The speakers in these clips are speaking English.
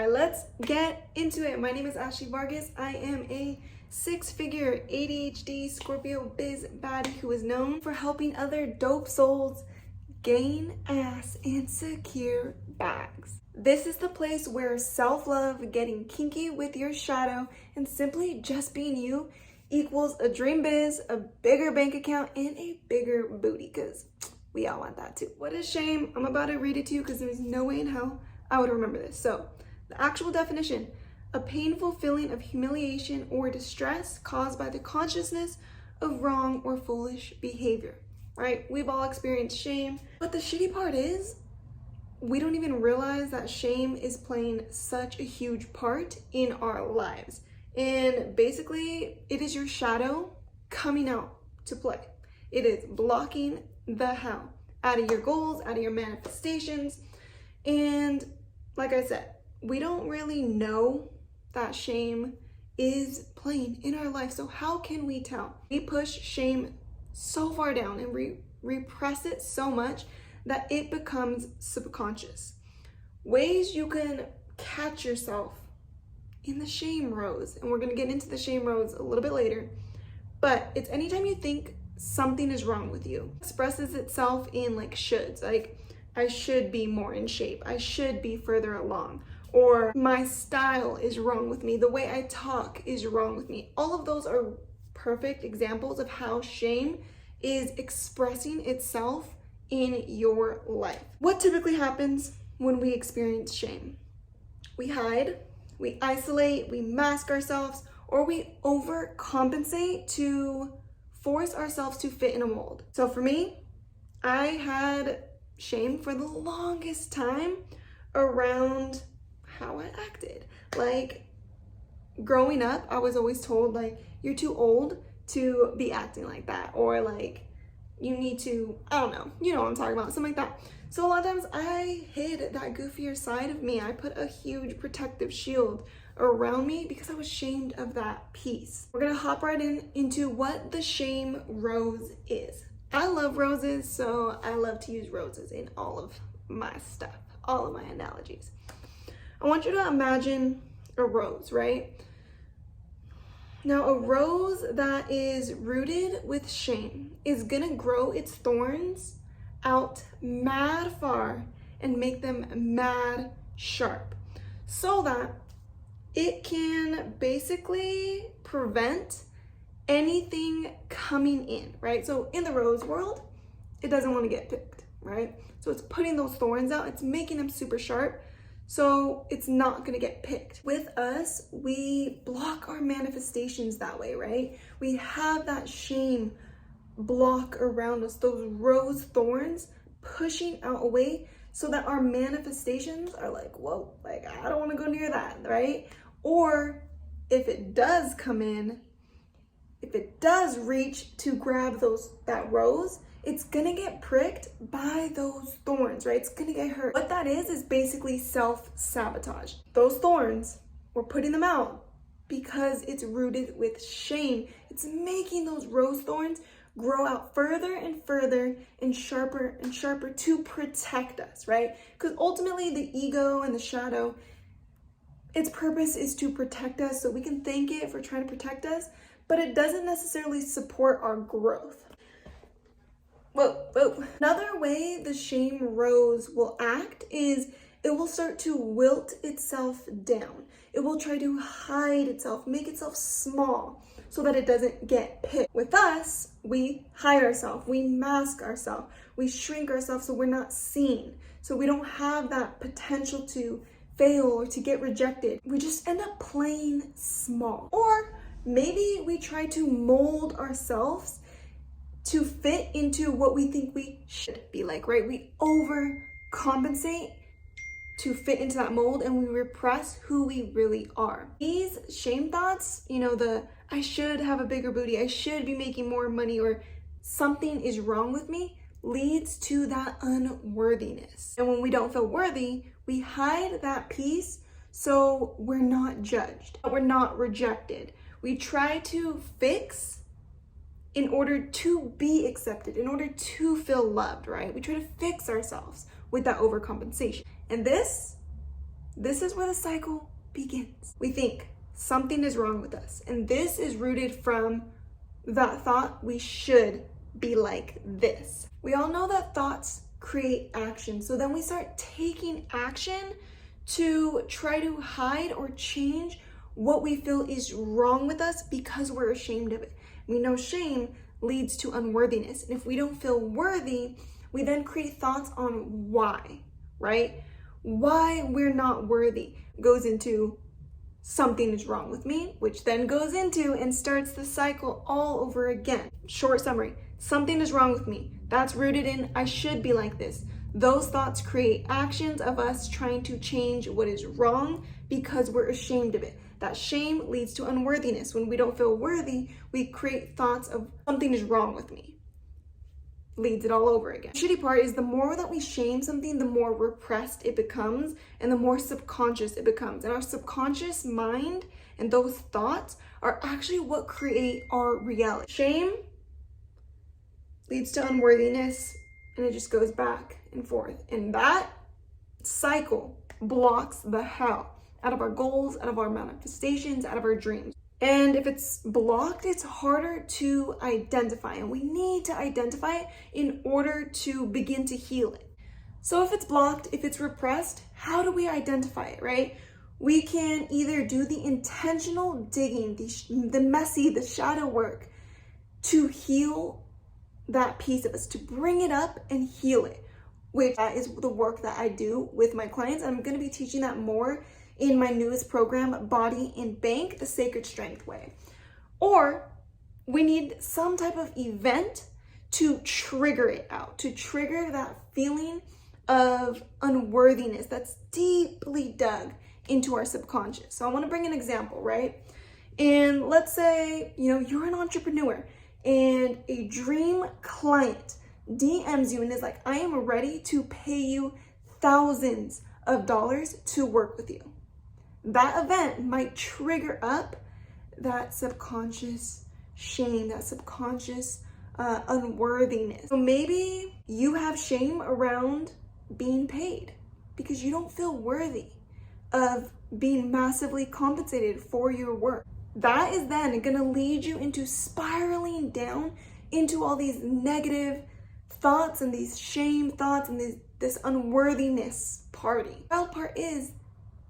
right, let's get into it. My name is Ashleigh Vargas. I am a six-figure ADHD Scorpio Biz Baddie who is known for helping other dope souls gain ass and secure bags. This is the place where self-love, getting kinky with your shadow, and simply just being you equals a dream biz, a bigger bank account, and a bigger booty, because we all want that too. What is shame? I'm about to read it to you because there's no way in hell I would remember this. So, the actual definition: a painful feeling of humiliation or distress caused by the consciousness of wrong or foolish behavior, right? We've all experienced shame, but the shitty part is we don't even realize that shame is playing such a huge part in our lives. And basically, it is your shadow coming out to play. It is blocking the hell out of your goals, out of your manifestations. And like I said, we don't really know that shame is playing in our life. So how can we tell? We push shame so far down and repress it so much that it becomes subconscious. Ways you can catch yourself in the shame rose, and we're gonna get into the shame rose a little bit later, but it's anytime you think something is wrong with you. It expresses itself in like shoulds, like I should be more in shape, I should be further along, or my style is wrong with me, the way I talk is wrong with me. All of those are perfect examples of how shame is expressing itself in your life. What typically happens when we experience shame? We hide, we isolate, we mask ourselves, or we overcompensate to force ourselves to fit in a mold. So for me, I had shame for the longest time around how I acted. Like growing up, I was always told like, you're too old to be acting like that, or like you need to, I don't know, you know what I'm talking about, something like that. So a lot of times I hid that goofier side of me. I put a huge protective shield around me because I was ashamed of that piece. We're gonna hop right into what the shame rose is. I love roses, so I love to use roses in all of my stuff, all of my analogies. I want you to imagine a rose, right? Now, a rose that is rooted with shame is gonna grow its thorns out mad far and make them mad sharp so that it can basically prevent anything coming in, right? So in the rose world, it doesn't want to get picked, right? So it's putting those thorns out, it's making them super sharp, so it's not gonna get picked. With us, we block our manifestations that way, right? We have that shame block around us, those rose thorns pushing out away so that our manifestations are like, whoa, like I don't wanna go near that, right? Or if it does come in, if it does reach to grab that rose, it's gonna get pricked by those thorns, right? It's gonna get hurt. What that is basically self-sabotage. Those thorns, we're putting them out because it's rooted with shame. It's making those rose thorns grow out further and further and sharper to protect us, right? Because ultimately the ego and the shadow, its purpose is to protect us, so we can thank it for trying to protect us, but it doesn't necessarily support our growth. Whoa. Another way the shame rose will act is it will start to wilt itself down. It will try to hide itself, make itself small so that it doesn't get picked. With us, we hide ourselves, we mask ourselves, we shrink ourselves so we're not seen, so we don't have that potential to fail or to get rejected. We just end up playing small. Or maybe we try to mold ourselves to fit into what we think we should be like, right? We overcompensate to fit into that mold and we repress who we really are. These shame thoughts, you know, the I should have a bigger booty, I should be making more money, or something is wrong with me, leads to that unworthiness. And when we don't feel worthy, we hide that piece so we're not judged, we're not rejected. We try to fix in order to be accepted, in order to feel loved, right? We try to fix ourselves with that overcompensation. And this This is where the cycle begins. We think something is wrong with us, and this is rooted from that thought we should be like this. We all know that thoughts create action, so then we start taking action to try to hide or change what we feel is wrong with us because we're ashamed of it. We know shame leads to unworthiness, and if we don't feel worthy, we then create thoughts on why, right? Why we're not worthy goes into something is wrong with me, which then goes into and starts the cycle all over again. Short summary, something is wrong with me. That's rooted in I should be like this. Those thoughts create actions of us trying to change what is wrong because we're ashamed of it. That shame leads to unworthiness. When we don't feel worthy, we create thoughts of something is wrong with me. Leads it all over again. The shitty part is the more that we shame something, the more repressed it becomes and the more subconscious it becomes. And our subconscious mind and those thoughts are actually what create our reality. Shame leads to unworthiness, and it just goes back and forth. And that cycle blocks the hell out of our goals, out of our manifestations, out of our dreams. And if it's blocked, it's harder to identify, and we need to identify it in order to begin to heal it. So if it's blocked, if it's repressed, how do we identify it, right? We can either do the intentional digging, the messy, the shadow work to heal that piece of us, to bring it up and heal it, which is the work that I do with my clients. I'm going to be teaching that more in my newest program, Body and Bank, the Sacred Strength Way. Or we need some type of event to trigger it out, to trigger that feeling of unworthiness that's deeply dug into our subconscious. So I want to bring an example, right? And let's say, you're an entrepreneur and a dream client DMs you and is like, I am ready to pay you thousands of dollars to work with you. That event might trigger up that subconscious shame, that subconscious unworthiness. So maybe you have shame around being paid because you don't feel worthy of being massively compensated for your work. That is then going to lead you into spiraling down into all these negative thoughts and these shame thoughts and this unworthiness party. The wild part is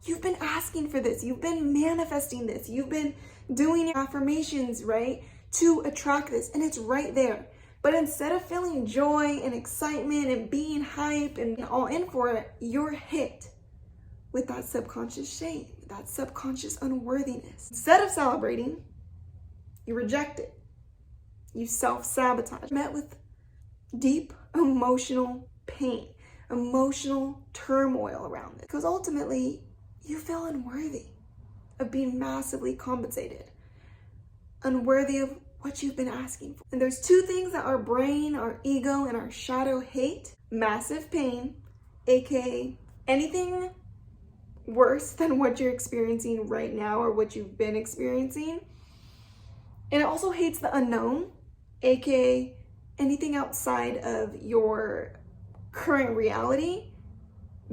you've been asking for this. You've been manifesting this. You've been doing your affirmations, right, to attract this, and it's right there. But instead of feeling joy and excitement and being hype and all in for it, you're hit with that subconscious shame, that subconscious unworthiness. Instead of celebrating, you reject it. You self-sabotage. Met with deep emotional pain, emotional turmoil around it. Because ultimately, you feel unworthy of being massively compensated, unworthy of what you've been asking for. And there's two things that our brain, our ego, and our shadow hate: massive pain, aka anything worse than what you're experiencing right now or what you've been experiencing. And it also hates the unknown, aka anything outside of your current reality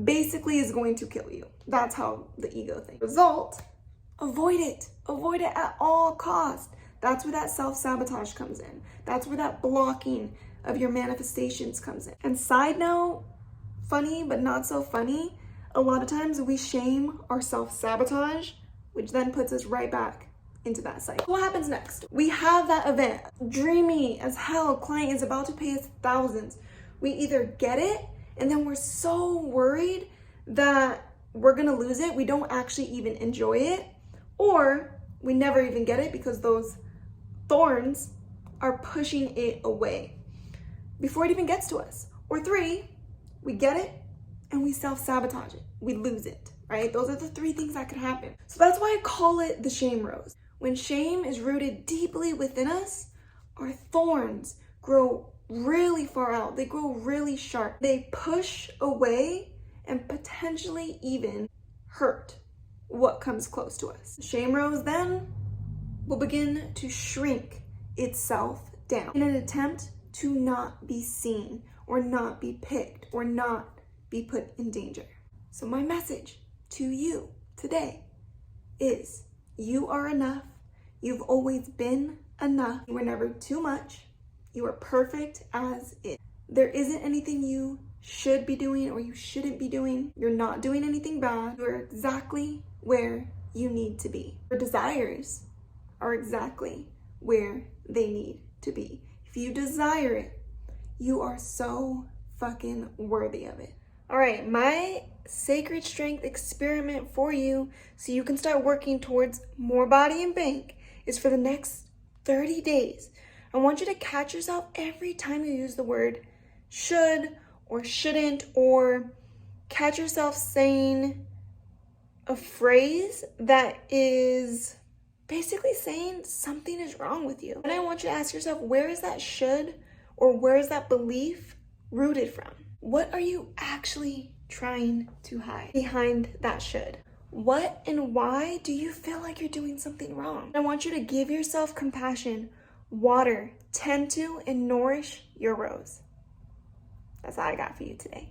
basically is going to kill you. That's how the ego thinks. Result, avoid it. Avoid it at all costs. That's where that self-sabotage comes in. That's where that blocking of your manifestations comes in. And side note, funny but not so funny, a lot of times we shame our self-sabotage, which then puts us right back into that cycle. What happens next? We have that event, dreamy as hell, client is about to pay us thousands. We either get it, and then we're so worried that we're gonna lose it, we don't actually even enjoy it, or we never even get it because those thorns are pushing it away before it even gets to us. Or three, we get it and we self-sabotage it, we lose it, right? Those are the three things that could happen. So that's why I call it the shame rose. When shame is rooted deeply within us, our thorns grow really far out. They grow really sharp. They push away and potentially even hurt what comes close to us. Shame rose then will begin to shrink itself down in an attempt to not be seen or not be picked or not be put in danger. So my message to you today is you are enough. You've always been enough. You were never too much. You are perfect as is. There isn't anything you should be doing or you shouldn't be doing. You're not doing anything bad. You're exactly where you need to be. Your desires are exactly where they need to be. If you desire it, you are so fucking worthy of it. All right, my sacred strength experiment for you so you can start working towards more body and bank is for the next 30 days. I want you to catch yourself every time you use the word should or shouldn't, or catch yourself saying a phrase that is basically saying something is wrong with you. And I want you to ask yourself, where is that should or where is that belief rooted from? What are you actually trying to hide behind that should? What and why do you feel like you're doing something wrong? I want you to give yourself compassion, water, tend to, and nourish your rose. That's all I got for you today.